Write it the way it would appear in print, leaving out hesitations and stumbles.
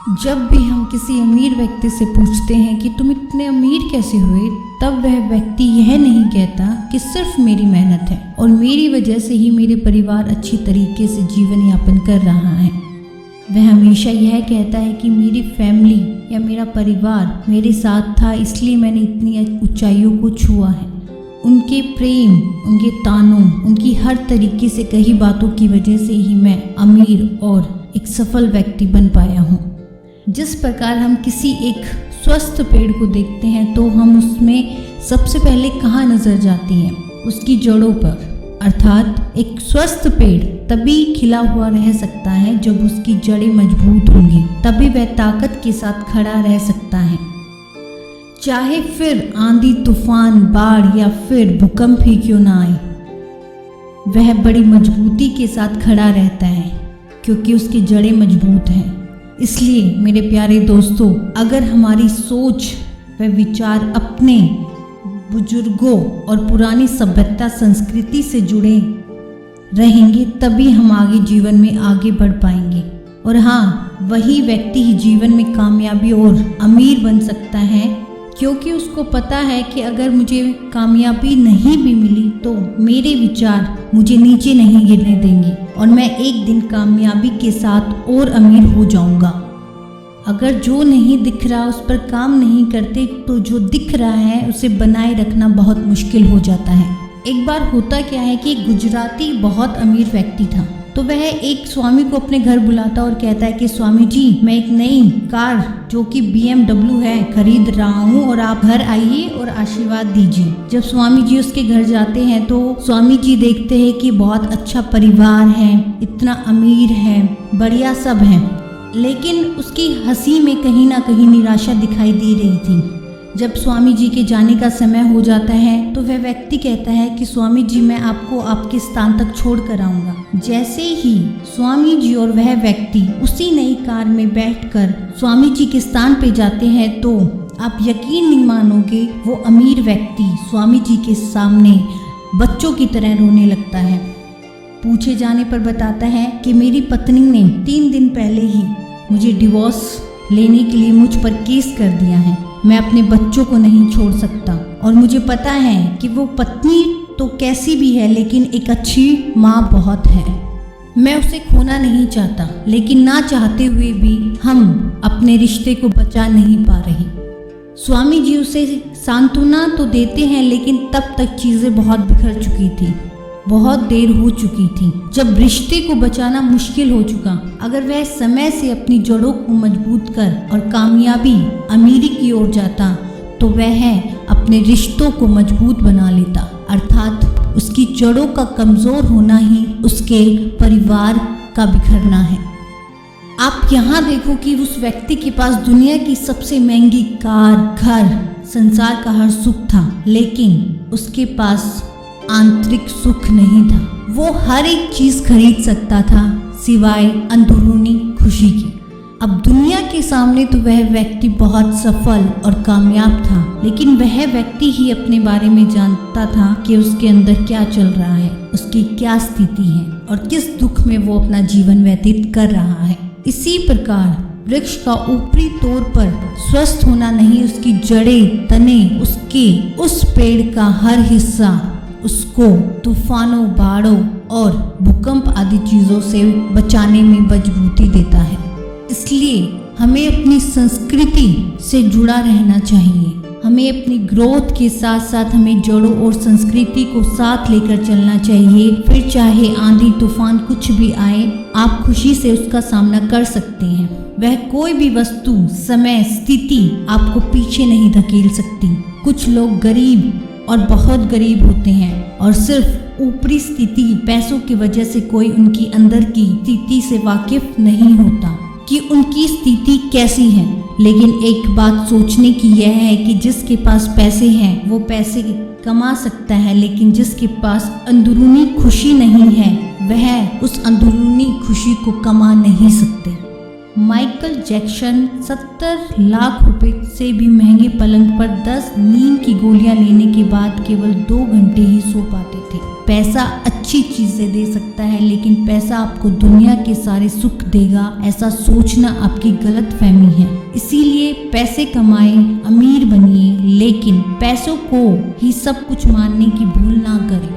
जब भी हम किसी अमीर व्यक्ति से पूछते हैं कि तुम इतने अमीर कैसे हुए, तब वह व्यक्ति यह नहीं कहता कि सिर्फ मेरी मेहनत है और मेरी वजह से ही मेरे परिवार अच्छी तरीके से जीवन यापन कर रहा है। वह हमेशा यह कहता है कि मेरी फैमिली या मेरा परिवार मेरे साथ था, इसलिए मैंने इतनी ऊंचाइयों को छुआ है। उनके प्रेम, उनके तानों, उनकी हर तरीके से कही बातों की वजह से ही मैं अमीर और एक सफल व्यक्ति बन पाया हूँ। जिस प्रकार हम किसी एक स्वस्थ पेड़ को देखते हैं तो हम उसमें सबसे पहले कहाँ नजर जाती हैं? उसकी जड़ों पर। अर्थात एक स्वस्थ पेड़ तभी खिला हुआ रह सकता है जब उसकी जड़ें मजबूत होंगी, तभी वह ताकत के साथ खड़ा रह सकता है। चाहे फिर आंधी तूफान, बाढ़ या फिर भूकंप ही क्यों ना आए, वह बड़ी मजबूती के साथ खड़ा रहता है क्योंकि उसकी जड़ें मजबूत हैं। इसलिए मेरे प्यारे दोस्तों, अगर हमारी सोच व विचार अपने बुजुर्गों और पुरानी सभ्यता संस्कृति से जुड़े रहेंगे, तभी हम आगे जीवन में आगे बढ़ पाएंगे। और हाँ, वही व्यक्ति ही जीवन में कामयाबी और अमीर बन सकता है, क्योंकि उसको पता है कि अगर मुझे कामयाबी नहीं भी मिली तो मेरे विचार मुझे नीचे नहीं गिरने देंगे और मैं एक दिन कामयाबी के साथ और अमीर हो जाऊंगा। अगर जो नहीं दिख रहा उस पर काम नहीं करते तो जो दिख रहा है उसे बनाए रखना बहुत मुश्किल हो जाता है। एक बार होता क्या है कि एक गुजराती बहुत अमीर व्यक्ति था, तो वह एक स्वामी को अपने घर बुलाता और कहता है कि स्वामी जी, मैं एक नई कार जो कि BMW है खरीद रहा हूँ और आप घर आइए और आशीर्वाद दीजिए। जब स्वामी जी उसके घर जाते हैं तो स्वामी जी देखते हैं कि बहुत अच्छा परिवार है, इतना अमीर है, बढ़िया सब है, लेकिन उसकी हंसी में कहीं ना कहीं निराशा दिखाई दे रही थी। जब स्वामी जी के जाने का समय हो जाता है तो वह व्यक्ति कहता है कि स्वामी जी, मैं आपको आपके स्थान तक छोड़ कर आऊँगा। जैसे ही स्वामी जी और वह व्यक्ति उसी नई कार में बैठकर स्वामी जी के स्थान पे जाते हैं तो आप यकीन नहीं मानोगे, वो अमीर व्यक्ति स्वामी जी के सामने बच्चों की तरह रोने लगता है। पूछे जाने पर बताता है कि मेरी पत्नी ने 3 दिन पहले ही मुझे डिवोर्स लेने के लिए मुझ पर केस कर दिया है। मैं अपने बच्चों को नहीं छोड़ सकता और मुझे पता है कि वो पत्नी तो कैसी भी है लेकिन एक अच्छी माँ बहुत है। मैं उसे खोना नहीं चाहता, लेकिन ना चाहते हुए भी हम अपने रिश्ते को बचा नहीं पा रहे। स्वामी जी उसे सांत्वना तो देते हैं, लेकिन तब तक चीज़ें बहुत बिखर चुकी थी, बहुत देर हो चुकी थी, जब रिश्ते को बचाना मुश्किल हो चुका। अगर वह समय से अपनी जड़ों को मजबूत कर और कामयाबी, अमीरी की ओर जाता तो वह अपने रिश्तों को मजबूत बना लेता। अर्थात उसकी जड़ों का कमज़ोर होना ही उसके परिवार का बिखरना है। आप यहाँ देखो कि उस व्यक्ति के पास दुनिया की सबसे महंगी कार, घर, संसार का हर सुख था, लेकिन उसके पास आंतरिक सुख नहीं था। वो हर एक चीज खरीद सकता था सिवाय अंदरूनी खुशी की। अब दुनिया के सामने तो वह व्यक्ति बहुत सफल और कामयाब था, लेकिन वह व्यक्ति ही अपने बारे में जानता था कि उसके अंदर क्या चल रहा है, उसकी क्या स्थिति है और किस दुख में वो अपना जीवन व्यतीत कर रहा है। इसी प्रकार वृक्ष का ऊपरी तौर पर स्वस्थ होना नहीं, उसकी जड़ें, तने, उसके उस पेड़ का हर हिस्सा उसको तूफानों, बाढ़ों और भूकंप आदि चीज़ों से बचाने में मजबूती देता है। इसलिए हमें अपनी संस्कृति से जुड़ा रहना चाहिए। हमें अपनी ग्रोथ के साथ साथ हमें जड़ों और संस्कृति को साथ लेकर चलना चाहिए। फिर चाहे आंधी तूफान कुछ भी आए, आप खुशी से उसका सामना कर सकते हैं। वह कोई भी वस्तु, समय, स्थिति आपको पीछे नहीं धकेल सकती। कुछ लोग गरीब और बहुत गरीब होते हैं और सिर्फ ऊपरी स्थिति, पैसों की वजह से कोई उनकी अंदर की स्थिति से वाकिफ नहीं होता कि उनकी स्थिति कैसी है। लेकिन एक बात सोचने की यह है कि जिसके पास पैसे हैं वो पैसे कमा सकता है, लेकिन जिसके पास अंदरूनी खुशी नहीं है वह उस अंदरूनी खुशी को कमा नहीं सकते। माइकल जैक्सन 70 लाख रुपए से भी महंगे पलंग पर 10 नींद की गोलियां लेने के बाद केवल 2 घंटे ही सो पाते थे। पैसा अच्छी चीजें दे सकता है, लेकिन पैसा आपको दुनिया के सारे सुख देगा, ऐसा सोचना आपकी गलत फहमी है। इसीलिए पैसे कमाएं, अमीर बनिए, लेकिन पैसों को ही सब कुछ मानने की भूल ना करें।